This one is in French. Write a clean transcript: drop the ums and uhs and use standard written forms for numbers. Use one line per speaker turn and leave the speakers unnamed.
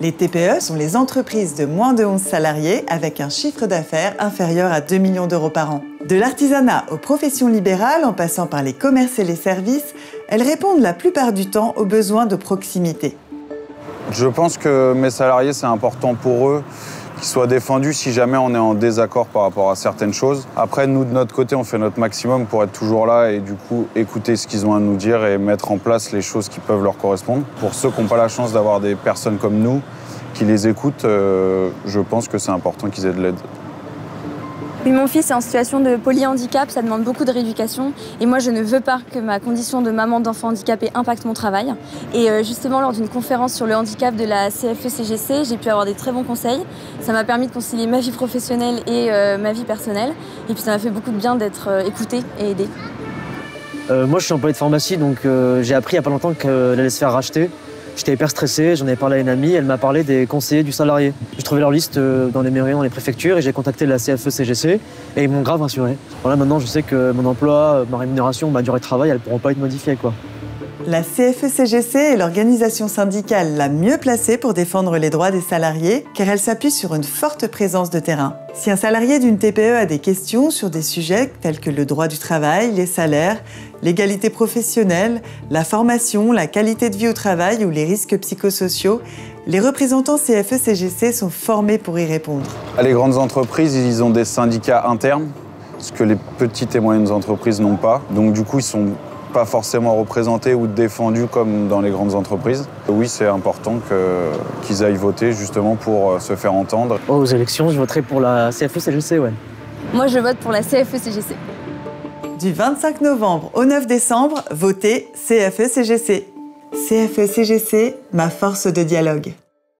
Les TPE sont les entreprises de moins de 11 salariés avec un chiffre d'affaires inférieur à 2 millions d'euros par an. De l'artisanat aux professions libérales, en passant par les commerces et les services, elles répondent la plupart du temps aux besoins de proximité.
Je pense que mes salariés, c'est important pour eux qu'ils soient défendus si jamais on est en désaccord par rapport à certaines choses. Après, nous, de notre côté, on fait notre maximum pour être toujours là et du coup, écouter ce qu'ils ont à nous dire et mettre en place les choses qui peuvent leur correspondre. Pour ceux qui n'ont pas la chance d'avoir des personnes comme nous qui les écoutent, je pense que c'est important qu'ils aient de l'aide.
Oui, mon fils est en situation de polyhandicap, ça demande beaucoup de rééducation. Et moi, je ne veux pas que ma condition de maman d'enfant handicapé impacte mon travail. Et justement, lors d'une conférence sur le handicap de la CFE-CGC, j'ai pu avoir des très bons conseils. Ça m'a permis de concilier ma vie professionnelle et ma vie personnelle. Et puis ça m'a fait beaucoup de bien d'être écoutée et aidée.
Moi, je suis employé de pharmacie, donc j'ai appris il n'y a pas longtemps qu'elle allait se faire racheter. J'étais hyper stressé, j'en avais parlé à une amie, elle m'a parlé des conseillers du salarié. J'ai trouvé leur liste dans les mairies, dans les préfectures et j'ai contacté la CFE-CGC et ils m'ont grave rassuré. Voilà, maintenant je sais que mon emploi, ma rémunération, ma durée de travail, elles ne pourront pas être modifiées, quoi.
La CFE-CGC est l'organisation syndicale la mieux placée pour défendre les droits des salariés car elle s'appuie sur une forte présence de terrain. Si un salarié d'une TPE a des questions sur des sujets tels que le droit du travail, les salaires, l'égalité professionnelle, la formation, la qualité de vie au travail ou les risques psychosociaux, les représentants CFE-CGC sont formés pour y répondre.
Les grandes entreprises, ils ont des syndicats internes, ce que les petites et moyennes entreprises n'ont pas. Donc du coup, ils sont pas forcément représentés ou défendus comme dans les grandes entreprises. Oui, c'est important qu'ils aillent voter justement pour se faire entendre.
Aux élections, je voterai pour la CFE-CGC, ouais.
Moi, je vote pour la CFE-CGC.
Du 25 novembre au 9 décembre, votez CFE-CGC. CFE-CGC, ma force de dialogue.